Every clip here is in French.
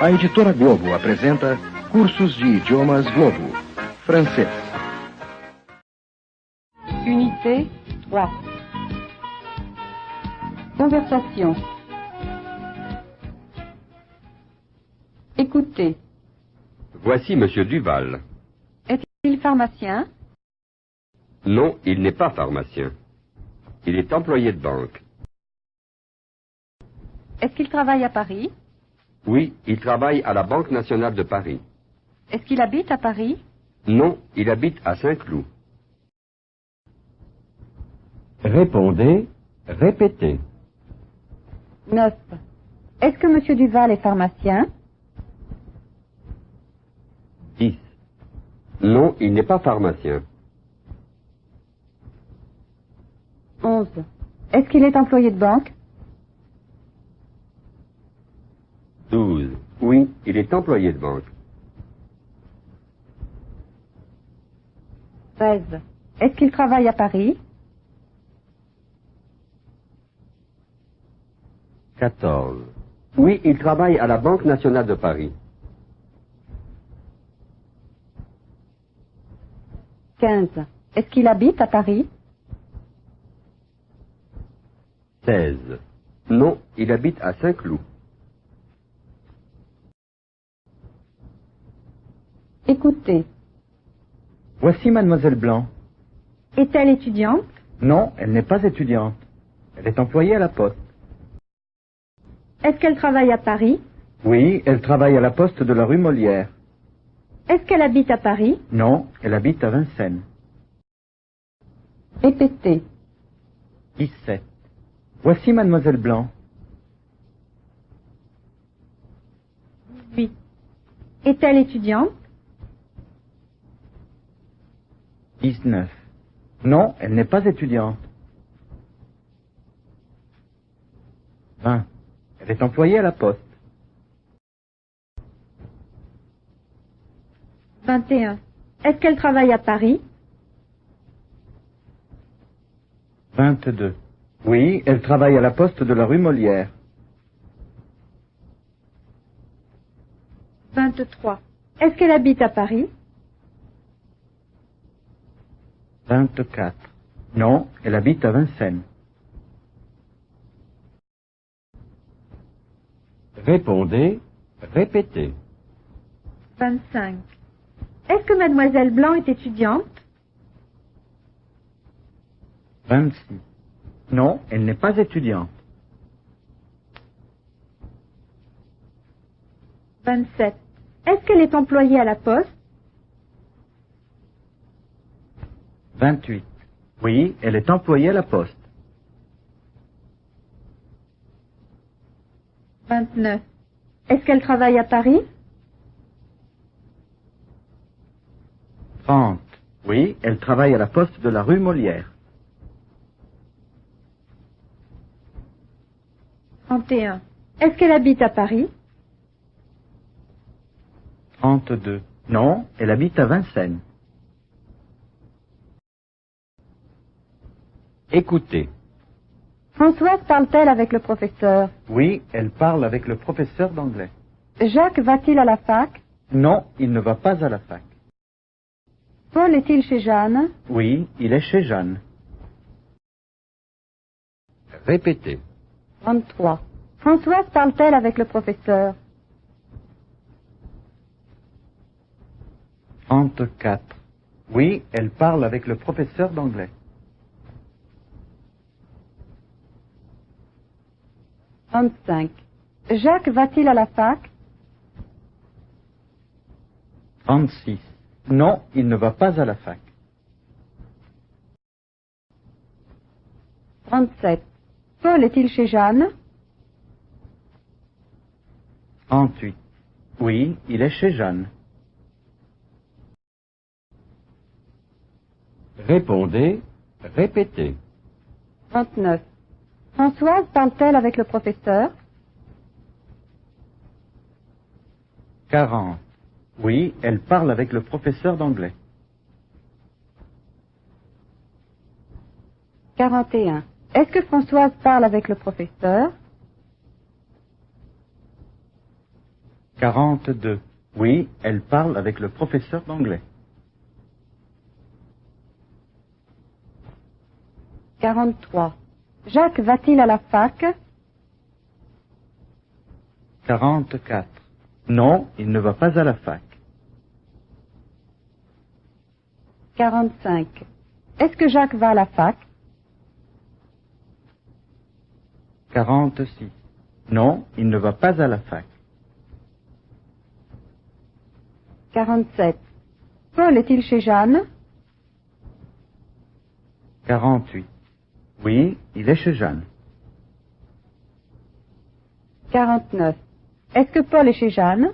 A editora Globo apresenta Cursos de Idiomas Globo. Francês. Unité 3. Conversation. Écoutez. Voici Monsieur Duval. Est-il pharmacien? Non, il n'est pas pharmacien. Il est employé de banque. Est-ce qu'il travaille à Paris? Oui, il travaille à la Banque nationale de Paris. Est-ce qu'il habite à Paris? Non, il habite à Saint-Cloud. Répondez, répétez. 9. Est-ce que Monsieur Duval est pharmacien? 10. Non, il n'est pas pharmacien. 11. Est-ce qu'il est employé de banque? 12. Oui, il est employé de banque. 13. Est-ce qu'il travaille à Paris? 14. Oui, il travaille à la Banque nationale de Paris. 15. Est-ce qu'il habite à Paris? 16. Non, il habite à Saint-Cloud. Écoutez. Voici Mademoiselle Blanc. Est-elle étudiante? Non, elle n'est pas étudiante. Elle est employée à la poste. Est-ce qu'elle travaille à Paris? Oui, elle travaille à la poste de la rue Molière. Est-ce qu'elle habite à Paris? Non, elle habite à Vincennes. Répétez. 17. Voici Mademoiselle Blanc. 18. Est-elle étudiante? 19. Non, elle n'est pas étudiante. 20. Elle est employée à la poste. 21. Est-ce qu'elle travaille à Paris? 22. Oui, elle travaille à la poste de la rue Molière. 23. Est-ce qu'elle habite à Paris? 24. Non, elle habite à Vincennes. Répondez, répétez. 25. Est-ce que Mademoiselle Blanc est étudiante? 26. Non, elle n'est pas étudiante. 27. Est-ce qu'elle est employée à la poste? 28. Oui, elle est employée à la poste. 29. Est-ce qu'elle travaille à Paris? 30. Oui, elle travaille à la poste de la rue Molière. 31. Est-ce qu'elle habite à Paris? 32. Non, elle habite à Vincennes. Écoutez. Françoise parle-t-elle avec le professeur? Oui, elle parle avec le professeur d'anglais. Jacques va-t-il à la fac? Non, il ne va pas à la fac. Paul est-il chez Jeanne? Oui, il est chez Jeanne. Répétez. 33. Françoise parle-t-elle avec le professeur? 34. Oui, elle parle avec le professeur d'anglais. 35. Jacques va-t-il à la fac? 36. Non, il ne va pas à la fac. 37. Paul est-il chez Jeanne? 38. Oui, il est chez Jeanne. Répondez, répétez. 39. Françoise parle-t-elle avec le professeur? 40. Oui, elle parle avec le professeur d'anglais. 41. Est-ce que Françoise parle avec le professeur? 42. Oui, elle parle avec le professeur d'anglais. 43. Jacques va-t-il à la fac? 44. Non, il ne va pas à la fac. 45. Est-ce que Jacques va à la fac? 46. Non, il ne va pas à la fac. 47. Paul est-il chez Jeanne? 48. Oui, il est chez Jeanne. 49. Est-ce que Paul est chez Jeanne?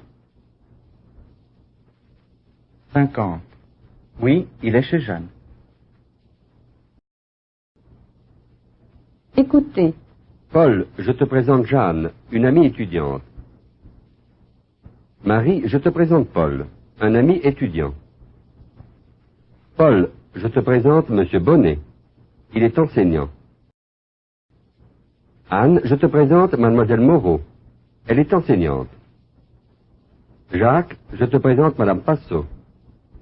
50. Oui, il est chez Jeanne. Écoutez. Paul, je te présente Jeanne, une amie étudiante. Marie, je te présente Paul, un ami étudiant. Paul, je te présente Monsieur Bonnet. Il est enseignant. Anne, je te présente Mademoiselle Moreau. Elle est enseignante. Jacques, je te présente Madame Passot.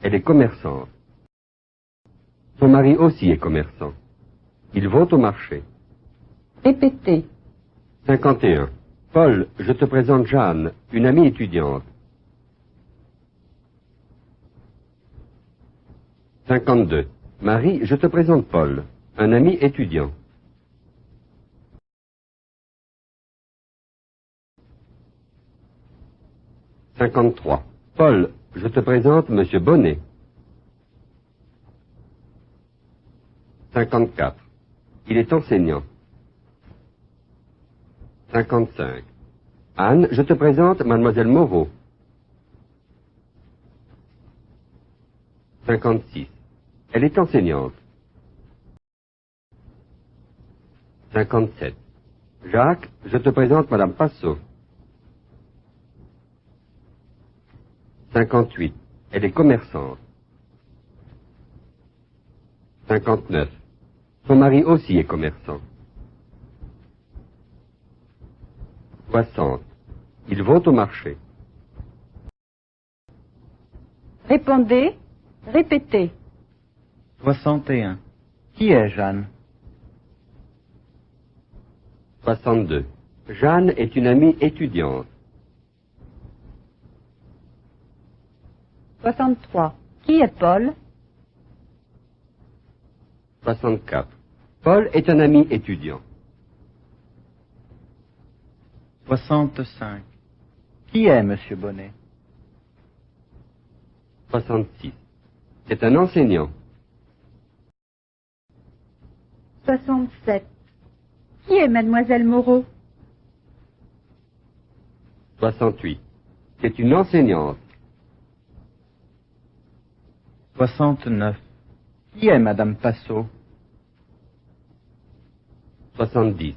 Elle est commerçante. Son mari aussi est commerçant. Ils vont au marché. Répétez. 51. Paul, je te présente Jeanne, une amie étudiante. 52. Marie, je te présente Paul, un ami étudiant. 53. Paul, je te présente Monsieur Bonnet. 54. Il est enseignant. 55. Anne, je te présente Mademoiselle Moreau. 56. Elle est enseignante. 57. Jacques, je te présente Madame Passot. 58. Elle est commerçante. 59. Son mari aussi est commerçant. 60. Ils vont au marché. Répondez. Répétez. 61. Qui est Jeanne? 62. Jeanne est une amie étudiante. 63. Qui est Paul? 64. Paul est un ami étudiant. 65. Qui est Monsieur Bonnet? 66. C'est un enseignant. 67. Qui est Mademoiselle Moreau? 68. C'est une enseignante. 69. Qui est Madame Passot? 70.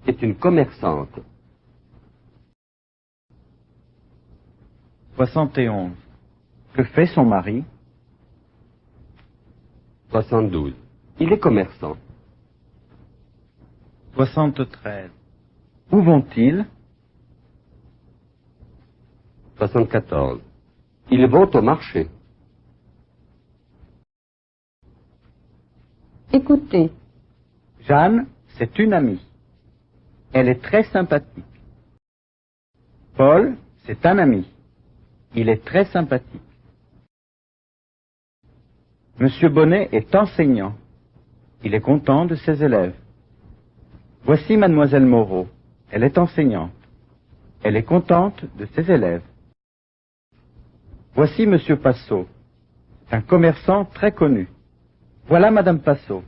C'est une commerçante. 71. Que fait son mari? 72. Il est commerçant. 73. Où vont-ils? 74. Ils vont au marché. Écoutez. Jeanne, c'est une amie. Elle est très sympathique. Paul, c'est un ami. Il est très sympathique. Monsieur Bonnet est enseignant. Il est content de ses élèves. Voici Mademoiselle Moreau. Elle est enseignante. Elle est contente de ses élèves. Voici Monsieur Passot. C'est un commerçant très connu. Voilà Madame Passot.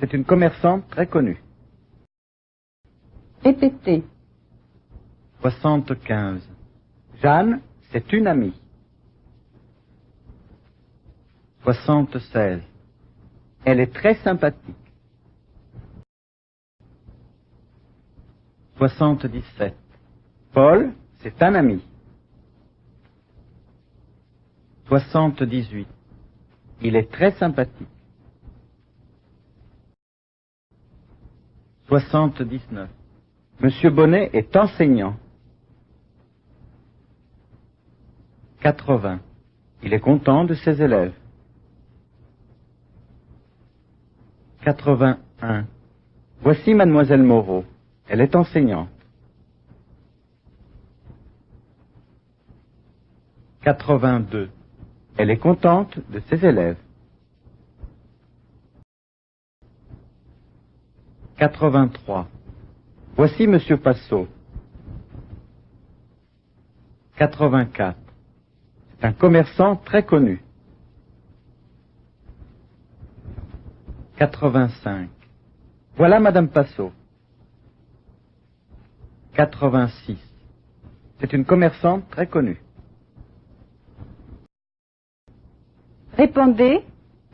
C'est une commerçante très connue. Répétez. 75. Jeanne, c'est une amie. 76. Elle est très sympathique. 77. Paul, c'est un ami. 78. Il est très sympathique. 79. Monsieur Bonnet est enseignant. 80. Il est content de ses élèves. 81. Voici mademoiselle Moreau. Elle est enseignante. 82. Elle est contente de ses élèves. 83. Voici monsieur Passot. 84. C'est un commerçant très connu. 85. Voilà madame Passot. 86. C'est une commerçante très connue. Répondez,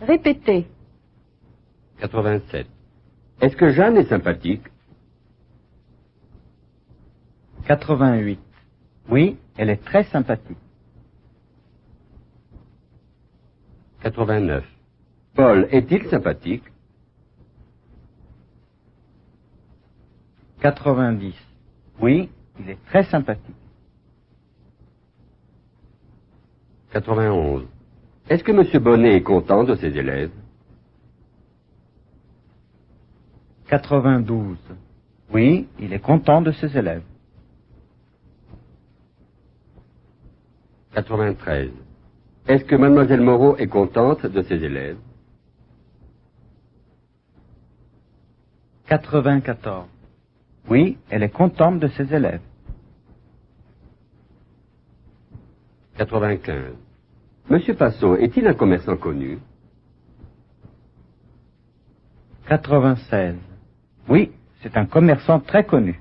répétez. 87. Est-ce que Jeanne est sympathique? 88. Oui, elle est très sympathique. 89. Paul est-il sympathique? 90. Oui, il est très sympathique. 91. Est-ce que M. Bonnet est content de ses élèves? 92. Oui, il est content de ses élèves. 93. Est-ce que Mademoiselle Moreau est contente de ses élèves? 94. Oui, elle est contente de ses élèves. 95. Monsieur Passot est-il un commerçant connu? 96. Oui, c'est un commerçant très connu.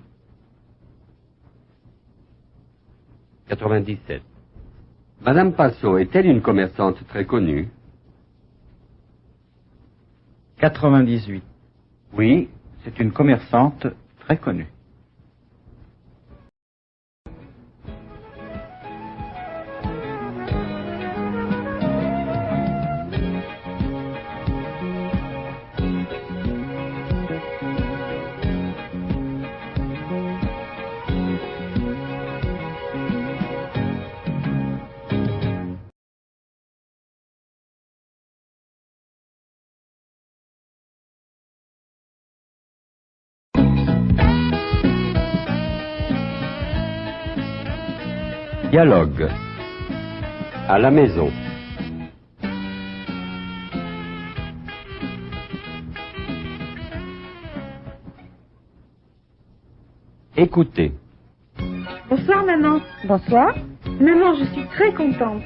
97. Madame Passot est-elle une commerçante très connue? 98. Oui, c'est une commerçante très connue. Dialogue. À la maison. Écoutez. Bonsoir, maman. Bonsoir. Maman, je suis très contente.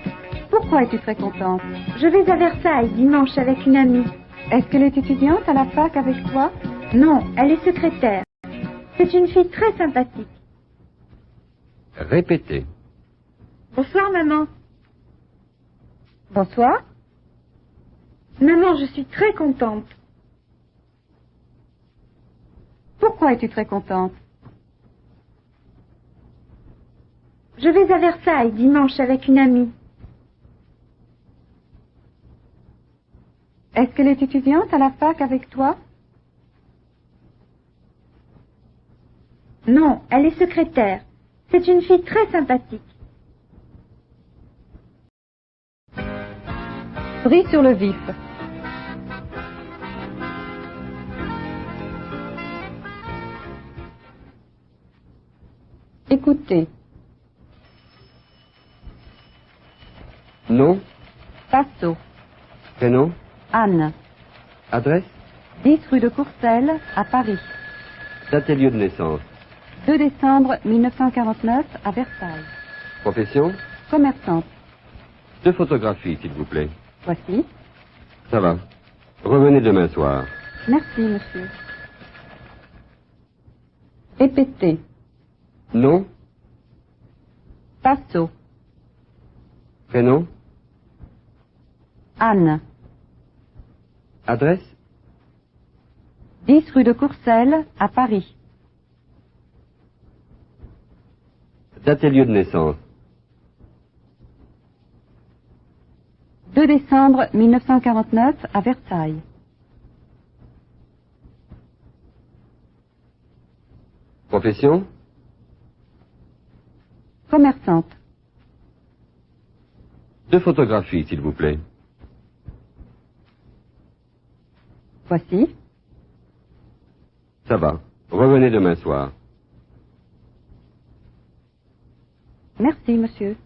Pourquoi es-tu très contente? Je vais à Versailles dimanche avec une amie. Est-ce qu'elle est étudiante à la fac avec toi? Non, elle est secrétaire. C'est une fille très sympathique. Répétez. Bonsoir, maman. Bonsoir. Maman, je suis très contente. Pourquoi es-tu très contente? Je vais à Versailles dimanche avec une amie. Est-ce qu'elle est étudiante à la fac avec toi? Non, elle est secrétaire. C'est une fille très sympathique. Pris sur le vif. Écoutez. Nom? Passot. Prénom? Anne. Adresse? 10 rue de Courcelles, à Paris. Date et lieu de naissance. 2 décembre 1949, à Versailles. Profession? Commerçante. 2 photographies, s'il vous plaît. Voici. Ça va. Revenez demain soir. Merci, monsieur. Répétez. Nom? Passot. Prénom? Anne. Adresse? 10 rue de Courcelles, à Paris. Date et lieu de naissance. 2 décembre 1949, à Versailles. Profession? Commerçante. 2 photographies, s'il vous plaît. Voici. Ça va. Revenez demain soir. Merci, monsieur.